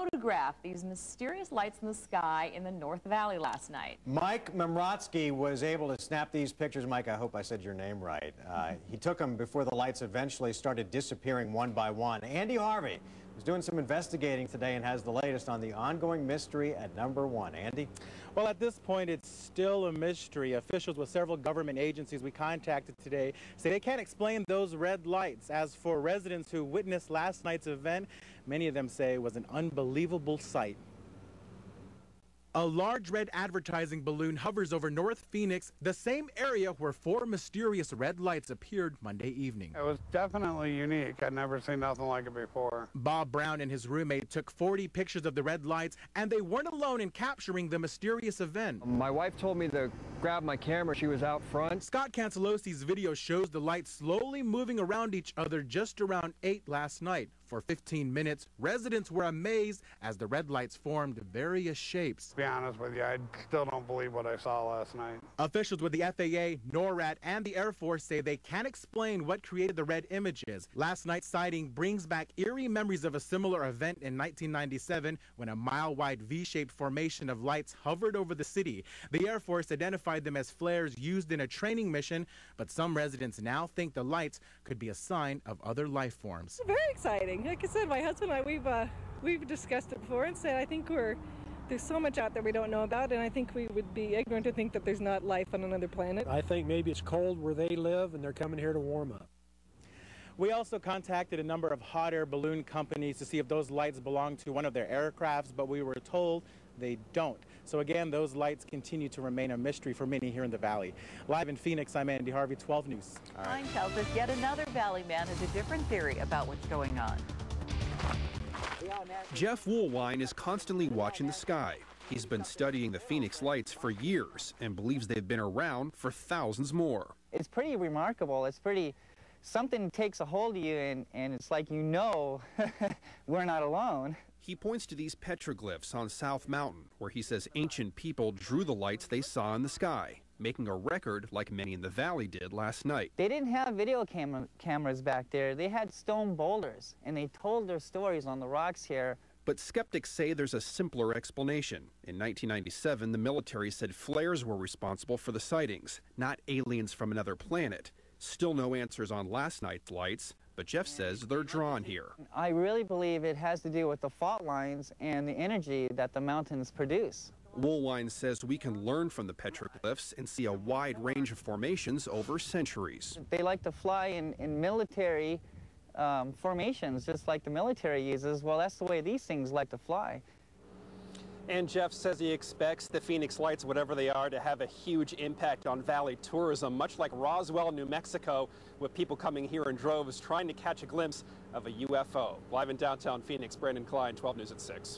photographed these mysterious lights in the sky in the North Valley last night. Mike Memrotsky was able to snap these pictures. Mike, I hope I said your name right. He took them before the lights eventually started disappearing one by one. Andy Harvey was doing some investigating today and has the latest on the ongoing mystery at number 1. Andy? Well, at this point, it's still a mystery. Officials with several government agencies we contacted today say they can't explain those red lights. As for residents who witnessed last night's event, many of them say it was an unbelievable sight. A large red advertising balloon hovers over North Phoenix, the same area where 4 mysterious red lights appeared Monday evening. It was definitely unique. I'd never seen nothing like it before. Bob Brown and his roommate took 40 pictures of the red lights, and they weren't alone in capturing the mysterious event. My wife told me to grab my camera. She was out front. Scott Cancelosi's video shows the lights slowly moving around each other just around 8 last night. For 15 minutes, residents were amazed as the red lights formed various shapes. To be honest with you, I still don't believe what I saw last night. Officials with the FAA, NORAD, and the Air Force say they can't explain what created the red images. Last night's sighting brings back eerie memories of a similar event in 1997 when a mile-wide V-shaped formation of lights hovered over the city. The Air Force identified them as flares used in a training mission, but some residents now think the lights could be a sign of other life forms. Very exciting. Like I said, my husband and I, we've discussed it before and said I think there's so much out there we don't know about, and I think we would be ignorant to think that there's not life on another planet. I think maybe it's cold where they live and they're coming here to warm up. We also contacted a number of hot air balloon companies to see if those lights belong to one of their aircrafts, but we were told they don't. So again, those lights continue to remain a mystery for many here in the Valley. Live in Phoenix, I'm Andy Harvey, 12 News. Line tells us yet another Valley man has a different theory about what's going on. Jeff WOOLWINE is constantly watching the sky. He's been studying the Phoenix lights for years and believes they've been around for thousands more. It's pretty remarkable. It's pretty, something takes a hold of you and it's like, you know, we're not alone. He points to these petroglyphs on South Mountain, where he says ancient people drew the lights they saw in the sky, making a record like many in the valley did last night. They didn't have video cameras back there. They had stone boulders, and they told their stories on the rocks here. But skeptics say there's a simpler explanation. In 1997, the military said flares were responsible for the sightings, not aliens from another planet. Still no answers on last night's lights, but Jeff says they're drawn here. I really believe it has to do with the fault lines and the energy that the mountains produce. WOOLWINE says we can learn from the petroglyphs and see a wide range of formations over centuries. They like to fly in military formations, just like the military uses. Well, that's the way these things like to fly. And Jeff says he expects the Phoenix lights, whatever they are, to have a huge impact on valley tourism, much like Roswell, New Mexico, with people coming here in droves trying to catch a glimpse of a UFO. Live in downtown Phoenix, Brandon Klein, 12 News at 6.